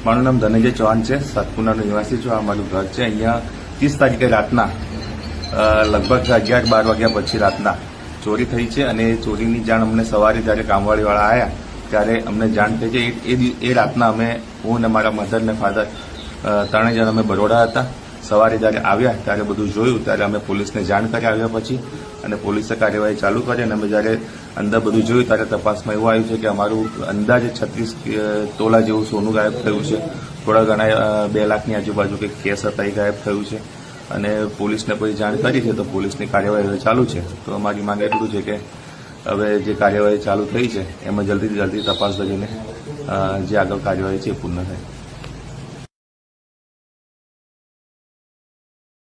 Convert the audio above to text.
મારું નામ ધનંજય ચૌહાણ છે, સાતપુરાનો નિવાસી છું. આ મારું ઘર છે. અહીંયા 30 તારીખે રાતના લગભગ 11-12 વાગ્યા પછી રાતના ચોરી થઈ છે અને ચોરીની જાણ અમને સવારે જ્યારે કામવાળીવાળા આવ્યા ત્યારે અમને જાણ થઈ છે. એ રાતના હું અને મારા મધર ને ફાધર ત્રણેય જણ અમે બરોડા હતા. સવારે જ્યારે આવ્યા ત્યારે બધું જોયું ત્યારે અમે પોલીસને જાણ કરી આવ્યા પછી અને પોલીસે કાર્યવાહી ચાલુ કરી અને અમે જ્યારે અંદર બધું જોયું ત્યારે તપાસમાં એવું આવ્યું છે કે અમારું અંદાજે 36 તોલા જેવું સોનું ગાયબ થયું છે. થોડા ઘણા 2 લાખની આજુબાજુ કંઈક કેસ હતા એ ગાયબ થયું છે અને પોલીસને પછી જાણ કરી છે તો પોલીસની કાર્યવાહી હવે ચાલુ છે. તો અમારી માંગ એટલું છે કે હવે જે કાર્યવાહી ચાલુ થઈ છે એમાં જલ્દીથી જલ્દી તપાસ કરીને જે આગળ કાર્યવાહી છે એ પૂર્ણ થાય.